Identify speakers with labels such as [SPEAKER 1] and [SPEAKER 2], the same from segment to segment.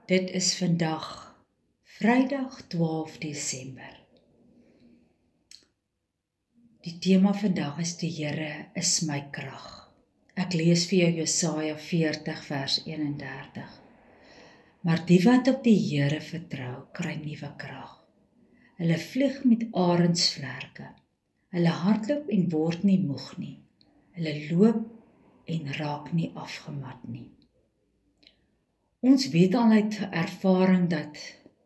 [SPEAKER 1] Dit is vandag, Vrydag 12 Desember. Die tema vandag is die Here is my krag. Ek lees vir jou Jesaja 40 vers 31. Maar die wat op die Here vertrou, kry nuwe krag. Hulle vlieg met arendsvlerke. Hulle hardloop en word nie moeg nie. Hulle loop en raak nie afgemat nie. Ons weet al uit ervaring dat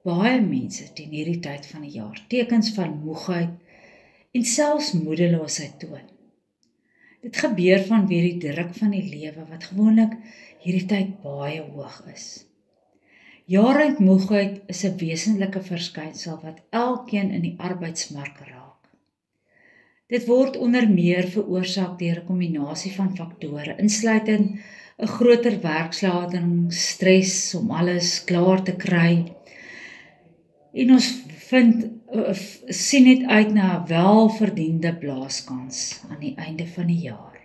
[SPEAKER 1] baie mense teen hierdie tyd van die jaar tekens van moegheid en selfs moedeloosheid toon. Dit gebeur vanweë die druk van die lewe wat gewoonlik hierdie tyd baie hoog is. Jaaruit moegheid is 'n wesentlike verskynsel wat elkeen in die arbeidsmark raak. Dit word onder meer veroorsaak deur 'n kombinasie van faktore, insluitend 'n groter werkslading, stres om alles klaar te kry. En ons sien net uit na 'n welverdiende blaaskans aan die einde van die jaar.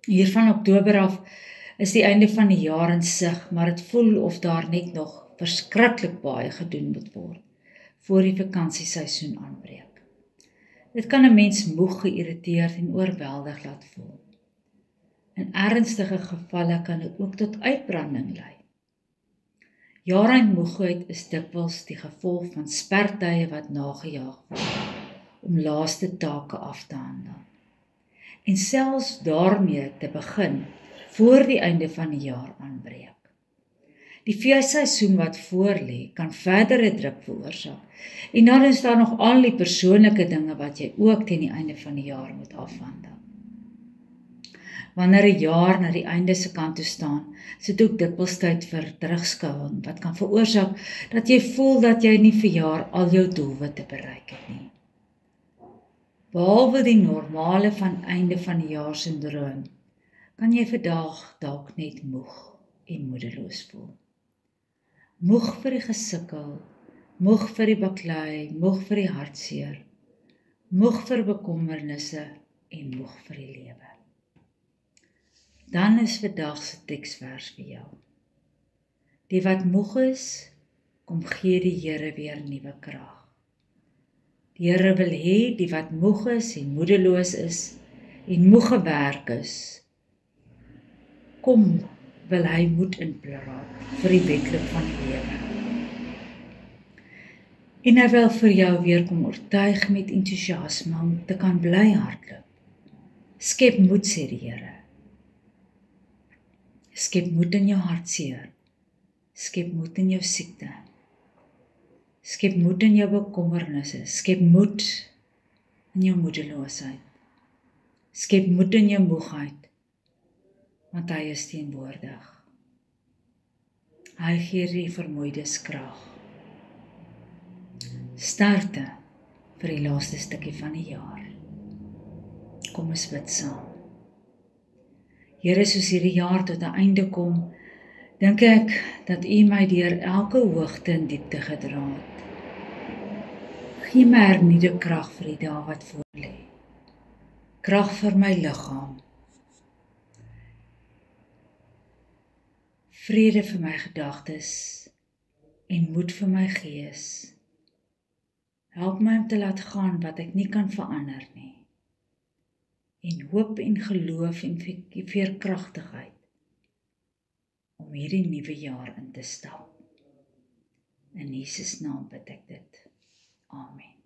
[SPEAKER 1] Hier van Oktober af is die einde van die jaar in sig, maar dit voel of daar net nog verskriklik baie gedoen moet word voor die vakansieseisoen aanbreek. Dit kan 'n mens moeg, geïrriteerd en oorweldig laat voel. In ernstige gevalle kan dit ook tot uitbranding lei. Jaaruitmoegheid is dikwels die gevolg van spertye wat nagejaag word om laaste take af te handel. En selfs daarmee te begin voor die einde van die jaar aanbreek. Die feesseisoen wat voorlê kan verdere druk veroorsaak. En dan is daar nog al die persoonlike dinge wat jy ook teen die einde van die jaar moet afhandel. Wanneer 'n jaar na die einde se kant toe staan, is dit ook dikwels tyd vir terugskouing wat kan veroorsaak dat jy voel dat jy nie vir jaar al jou doelwitte bereik het nie. Behalwe die normale van einde van die jaar sindroom, kan jy vandag dalk net moeg en moedeloos voel. Moeg vir die gesukkel, moeg vir die baklei, moeg vir die hartseer, moeg vir bekommernisse en moeg vir die lewe. Dan is vandag se teksvers vir jou. Die wat moeg is, kom gee die Here weer nuwe krag. Die Here wil hê die wat moeg is en moedeloos is en moeg gewerk is, kom wil hy moed inpraat vir die wedloop van die lewe. En hy wil vir jou weer kom oortuig met entoesiasme om te kan bly hardloop. Skep moed, sê die Here. Skep moed in jou hartseer. Skep moed in jou siekte. Skep moed in jou bekommernisse. Skep moed in jou moedeloosheid. Skep moed in jou moegheid, want hy is teenwoordig. Hy gee die vermoeides krag. Sterkte vir die laaste stukkie van die jaar. Kom ons bid saam. Here, soos hierdie jaar tot 'n einde kom, dink ek dat U my deur elke hoogte en diepte gedra het. Gee my hernuide krag vir die dae wat voorlê. Krag vir my liggaam. Vrede vir my gedagtes en moed vir my gees. Help my om te laat gaan wat ek nie kan verander nie. En hoop en geloof en veerkragtigheid om hierdie nuwe jaar in te stap. In Jesus naam bid ek dit. Amen.